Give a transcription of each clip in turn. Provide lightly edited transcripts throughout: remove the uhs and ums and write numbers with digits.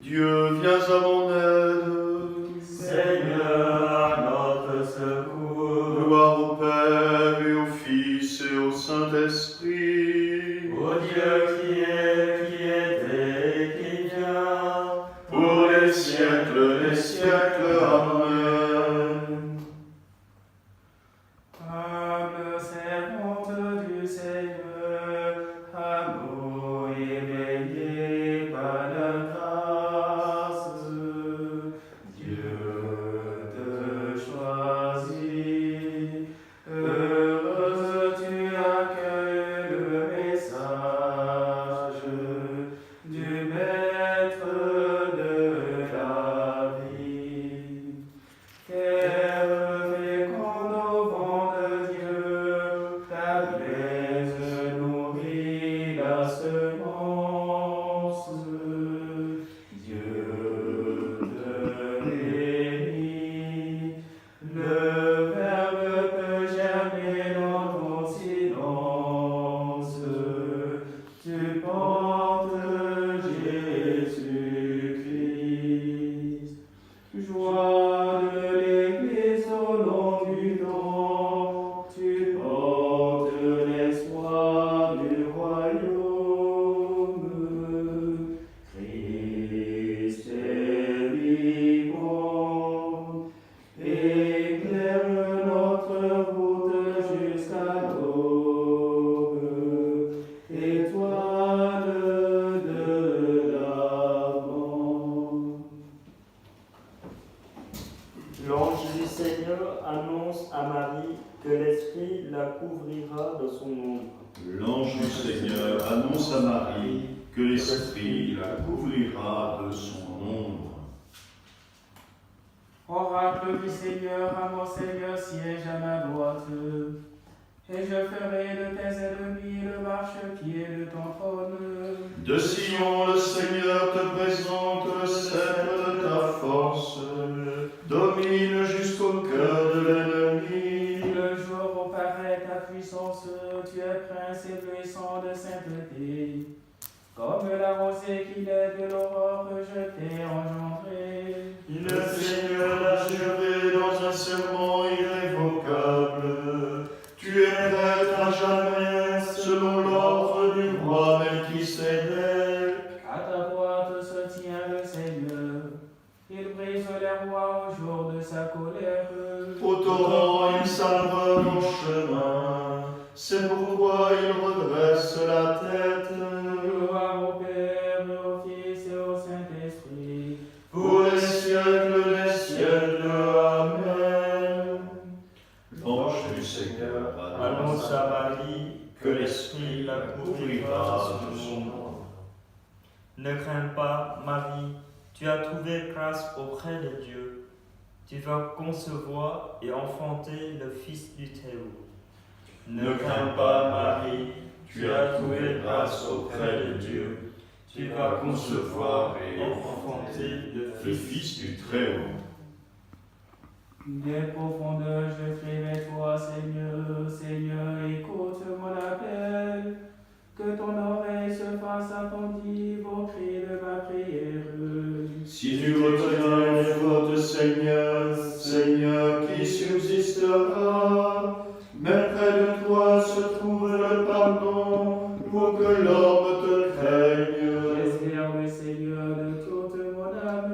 Dieu, viens à mon aide. Seigneur, notre secours. Gloire au Père et au Fils et au Saint-Esprit. Ô Dieu qui était et qui vient, Pour les siècles des siècles. Amen. Humble servante du Seigneur, amour éveillé par la grâce, Dieu te choisit. Heureuse tu accueilles le message du Maître de la vie. Terre féconde au vent de Dieu, ta glaise nourrit la semence. Dieu te bénit, le Verbe peut germer dans ton silence. Tu portes Jésus-Christ. Joie de l'Église au long du temps, tu portes l'espoir du royaume. Christ est vivant, éclaire notre route jusqu'à l'aube, étoile de l'avant. L'ange du Seigneur annonce à Marie que l'Esprit la couvrira de son ombre. L'ange du Seigneur annonce à Marie que l'Esprit la couvrira de son ombre. Oracle du Seigneur, à mon Seigneur siège à ma droite, et je ferai de tes ennemis le marchepied de ton trône. De Sion, le Seigneur te présente le sceptre de ta force. Domine jusqu'au cœur de l'ennemi. Le jour où paraît ta puissance, tu es prince éblouissant de sainteté. Comme la rosée qui lève de l'aurore, je t'ai engendré. Le Seigneur l'a juré dans un serment irrévocable. Tu es prêtre à jamais, selon l'ordre du roi Melchisédek. À ta droite se tient le Seigneur. Il brise les rois au jour de sa colère. Au torrent, il salve mon chemin. C'est pourquoi il redresse la tête. Gloire au Père, au Fils et au Saint-Esprit. Pour les siècles des siècles. Amen. L'ange du Seigneur Annonce à Marie que l'Esprit la couvrira de son ombre. Ne crains pas, Marie, tu as trouvé grâce auprès de Dieu. Tu vas concevoir et enfanter le Fils du Très-Haut. Ne crains pas, Marie, tu as trouvé grâce auprès de Dieu. Tu vas concevoir et enfanter le Fils du Très-Haut. Des profondeurs, je crie vers toi, Seigneur, Seigneur, écoute mon appel. Que ton oreille se fasse attentive au cri de ma prière. Si tu retiens une faute, Seigneur, Seigneur, qui subsistera, mais près de toi se trouve le pardon pour que l'homme te craigne. J'espère le Seigneur de toute mon âme.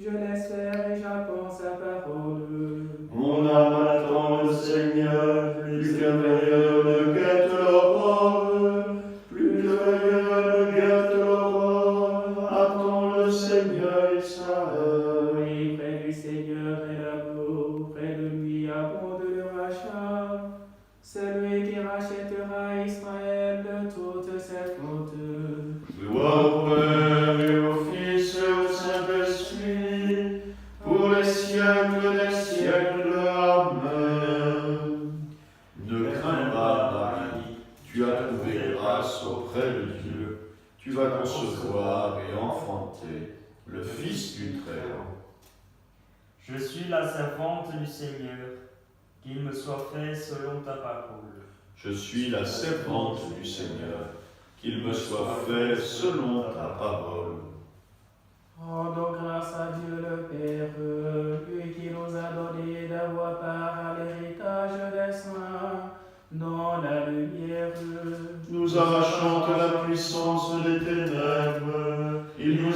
Je l'espère et j'attends sa parole. Mon âme attend le Seigneur, plus qu'un veilleur ne guette l'aurore, plus qu'un veilleur ne guette l'aurore, attend le Seigneur Israël. Oui, près du Seigneur est l'amour, près de lui abonde le rachat. Celui qui rachètera Israël de toutes ses fautes. Gloire au Père et au Fils et au Saint-Esprit, pour les siècles des siècles. Amen. Ne crains pas, Marie, tu as trouvé grâce auprès de Dieu. Tu vas concevoir et enfanter le Fils du Très-Haut. Je suis la servante du Seigneur, qu'il me soit fait selon ta parole. Je suis la servante du Seigneur, qu'il me soit fait selon ta parole.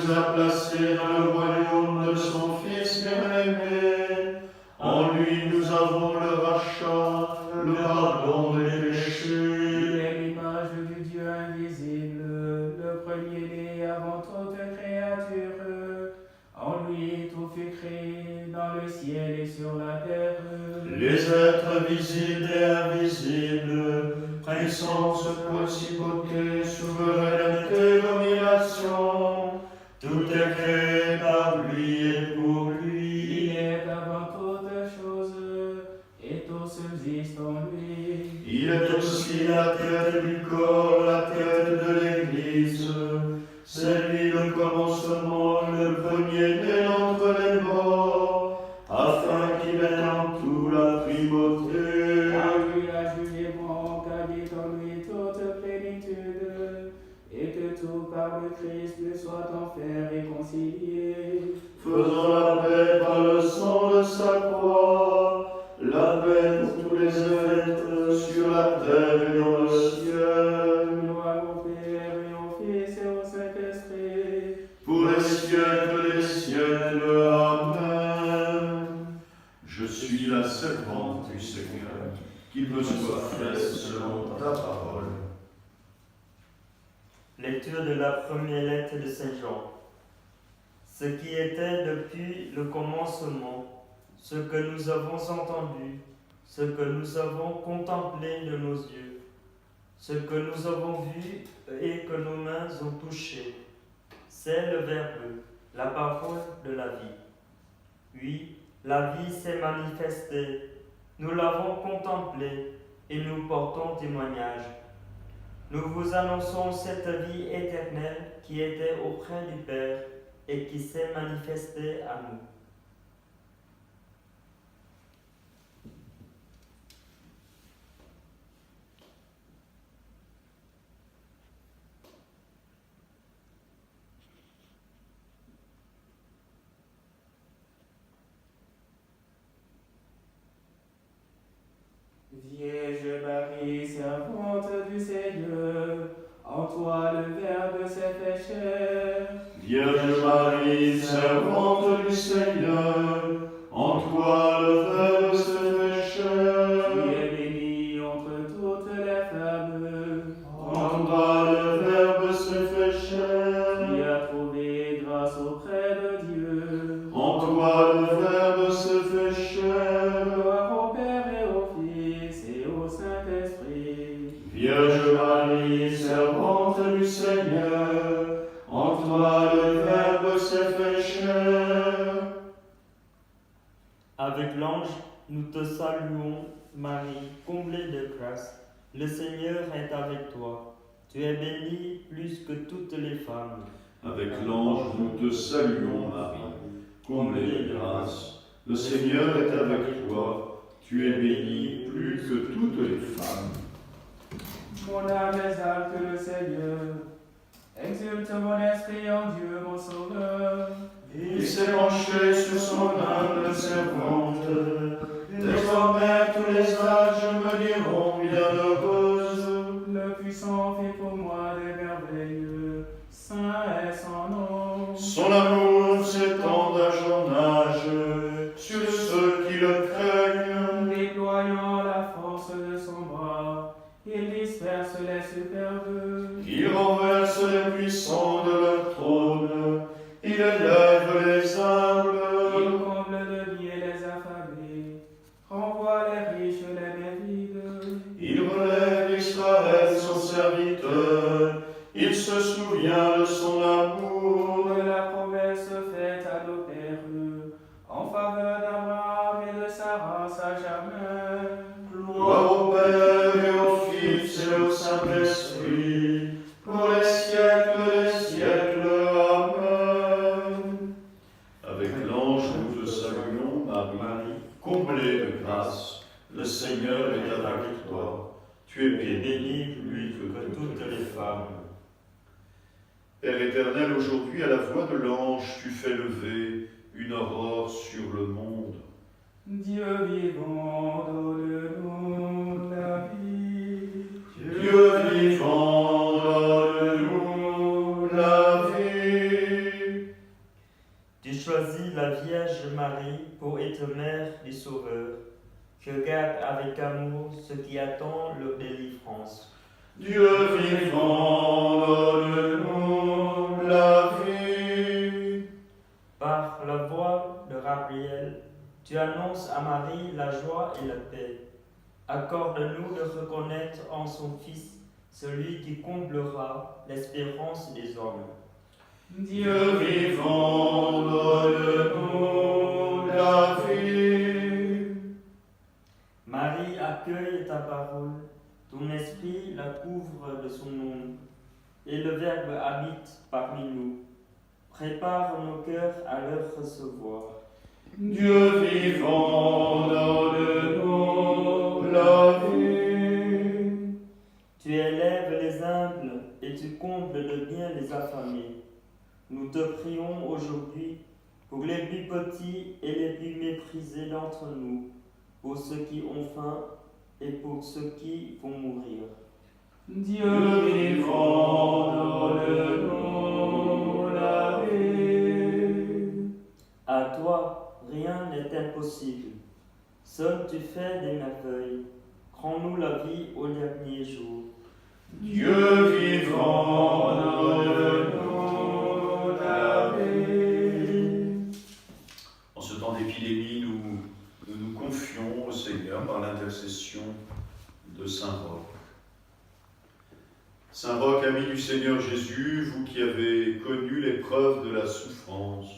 nous a placés dans le royaume de son Fils bien-aimé. En lui nous avons le rachat, le pardon des Il péchés. est l'image du Dieu invisible, le premier-né avant toute créature. En lui tout fut créé, dans le ciel et sur la terre. Les êtres visibles et invisibles, puissance, principauté, souveraineté, domination, tout est créé par lui et pour Il lui. est avant toutes choses, et tout subsiste en lui. Il est aussi la tête du corps, la tête de l'Église. C'est lui le commencement, le premier-né d'entre les morts, afin qu'il ait en tout la primauté. Car lui a jugé bon, qu'habite en lui toute plénitude, et que tout par le Christ lui soit en fait réconcilié. Faisant la paix par le sang de sa croix, la paix pour tous les êtres sur la terre et dans le ciel, Gloire au Père et au Fils et au Saint-Esprit, pour les siècles des siècles. Amen. Je suis la servante du Seigneur, qu'il me soit fait selon ta parole. Lecture de la première lettre de Saint Jean. Ce qui était depuis le commencement, ce que nous avons entendu, ce que nous avons contemplé de nos yeux, ce que nous avons vu et que nos mains ont touché, c'est le Verbe, la parole de la vie. Oui, la vie s'est manifestée, nous l'avons contemplée et nous portons témoignage. Nous vous annonçons cette vie éternelle qui était auprès du Père et qui s'est manifestée à nous. Vierge Marie, servante du Seigneur, en toi le Verbe s'est fait chair. Vierge Marie, servante du Seigneur, en toi le Verbe se fait Tu chair. es bénie entre toutes les femmes. En toi le Verbe se fait chair. Tu as trouvé grâce auprès de Dieu. En toi le Verbe se fait chair. Gloire au Père et au Fils et au Saint-Esprit. Vierge Marie, servante du Seigneur, en toi le Verbe se fait chair. Avec l'ange, nous te saluons, Marie, comblée de grâce. Le Seigneur est avec toi. Tu es bénie plus que toutes les femmes. Avec l'ange, nous te saluons, Marie, comblée de grâce. Le Seigneur est avec toi. Tu es bénie plus que toutes les femmes. Mon âme exalte le Seigneur. Exulte mon esprit en Dieu, mon Sauveur. Il s'est penché sur son humble servante. Désormais tous les âges me diront bienheureuse. Le puissant fait pour moi des merveilles. Saint est son nom. Son amour s'étend d'âge en âge sur ceux qui le craignent. Déployant la force de son bras, il disperse les superbes. Il renverse les puissants de leur trône. Il élève les humbles. Il comble de bien les affamés, renvoie les riches les mains vides. Il relève Israël, son serviteur. Il se souvient de son amour. De la promesse faite à nos pères, en faveur d'Abraham et de sa race à jamais. Gloire au Père et au Fils et au Saint-Esprit, pour les siècles des siècles. Amen. Avec l'ange, nous te saluons, Marie, comblée de grâce. Le Seigneur est avec toi. Tu es bénie plus que toutes les femmes. Père éternel, aujourd'hui, à la voix de l'ange, tu fais lever une aurore sur le monde. Dieu vivant, donne-nous la vie. Dieu vivant, donne-nous la vie. choisis la Vierge Marie pour être mère du Sauveur. Je garde avec amour ce qui attend leur délivrance. Dieu vivant, donne-nous la vie. Par la voix de Gabriel, tu annonces à Marie la joie et la paix. Accorde-nous de reconnaître en son Fils celui qui comblera l'espérance des hommes. Dieu vivant, donne-nous la vie. Marie accueille ta parole, ton esprit la couvre de son ombre, et le Verbe habite parmi nous. Prépare nos cœurs à le recevoir. Dieu vivant, donne-nous la vie. Tu élèves les humbles et tu combles de bien les affamés. Nous te prions aujourd'hui pour les plus petits et les plus méprisés d'entre nous, pour ceux qui ont faim et pour ceux qui vont mourir. Dieu vivant, donne-nous la vie. À toi, rien n'est impossible. Seul tu fais des merveilles. Rends-nous la vie au dernier jour. Dieu vivant, donne-nous la vie. En ce temps d'épidémie, nous nous confions au Seigneur par l'intercession de Saint Roch. Saint Roch, ami du Seigneur Jésus, vous qui avez connu l'épreuve de la souffrance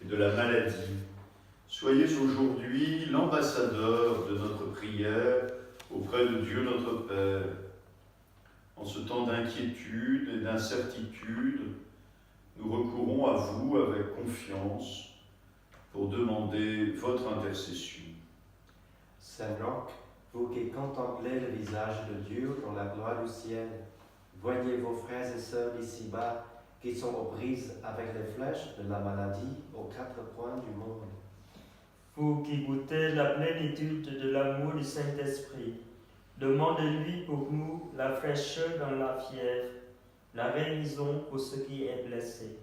et de la maladie, soyez aujourd'hui l'ambassadeur de notre prière auprès de Dieu notre Père. En ce temps d'inquiétude et d'incertitude, nous recourons à vous avec confiance pour demander votre intercession. Saint Roch, vous qui contemplez le visage de Dieu dans la gloire du ciel, voyez vos frères et sœurs ici-bas qui sont aux prises avec les flèches de la maladie aux quatre coins du monde. Vous qui goûtez la plénitude de l'amour du Saint-Esprit, demandez-lui pour nous la fraîcheur dans la fièvre, la guérison pour ce qui est blessé.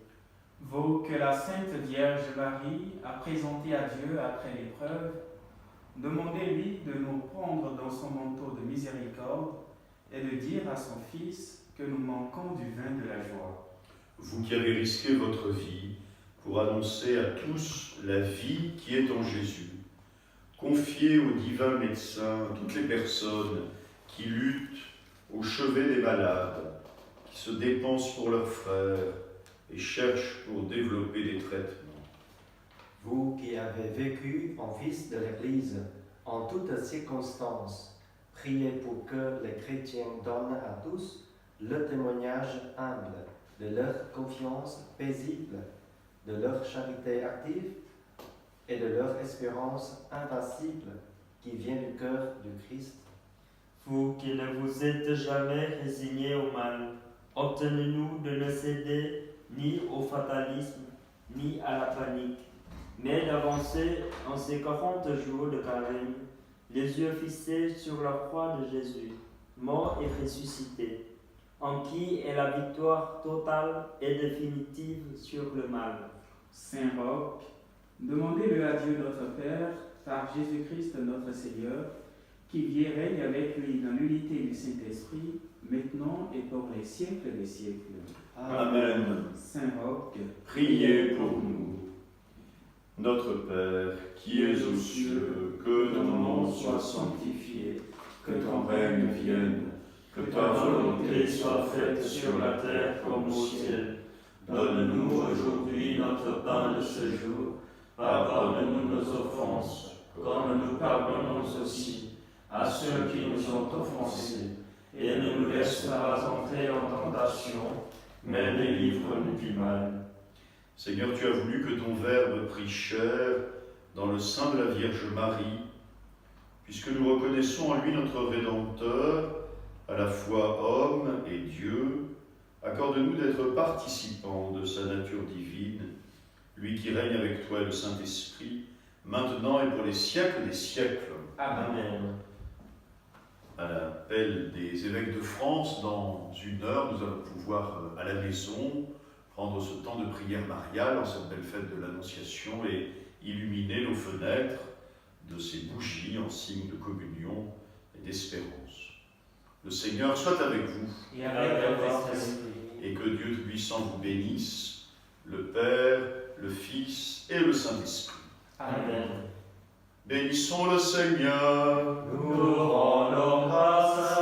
Vous que la Sainte Vierge Marie a présenté à Dieu après l'épreuve, demandez-lui de nous prendre dans son manteau de miséricorde et de dire à son Fils que nous manquons du vin de la joie. Vous qui avez risqué votre vie pour annoncer à tous la vie qui est en Jésus, confiez au divin médecin toutes les personnes qui luttent au chevet des malades, qui se dépensent pour leurs frères et cherchent pour développer des traitements. Vous qui avez vécu en fils de l'Église en toutes circonstances, priez pour que les chrétiens donnent à tous le témoignage humble de leur confiance paisible, de leur charité active et de leur espérance impassible qui vient du cœur du Christ. Vous qui ne vous êtes jamais résignés au mal, obtenez-nous de ne céder ni au fatalisme, ni à la panique, mais d'avancer en ces 40 jours de carême, les yeux fixés sur la croix de Jésus, mort et ressuscité, en qui est la victoire totale et définitive sur le mal. Saint Roch, demandez-le à Dieu notre Père, par Jésus-Christ notre Seigneur, qui vit et règne avec lui dans l'unité du Saint-Esprit, maintenant et pour les siècles des siècles. Amen. Saint Roch, Priez pour nous. Notre Père, qui es aux cieux, que ton nom soit sanctifié, que ton règne vienne, que ta volonté soit faite sur la terre comme au ciel. Donne-nous aujourd'hui notre pain de ce jour. Pardonne-nous nos offenses, comme nous pardonnons aussi à ceux qui nous ont offensés. Et ne nous laisse pas entrer en tentation, mais délivre-nous du mal. Seigneur, tu as voulu que ton Verbe prit chair dans le sein de la Vierge Marie, puisque nous reconnaissons en lui notre Rédempteur, à la fois homme et Dieu. Accorde-nous d'être participants de sa nature divine, lui qui règne avec toi et le Saint-Esprit, maintenant et pour les siècles des siècles. Amen. À l'appel des évêques de France, dans une heure, nous allons pouvoir à la maison prendre ce temps de prière mariale en cette belle fête de l'Annonciation et illuminer nos fenêtres de ces bougies en signe de communion et d'espérance. Le Seigneur soit avec vous Et avec votre esprit. et que Dieu Tout-Puissant vous bénisse, le Père, le Fils et le Saint-Esprit. Amen. Bénissons le Seigneur. Nous rendons grâce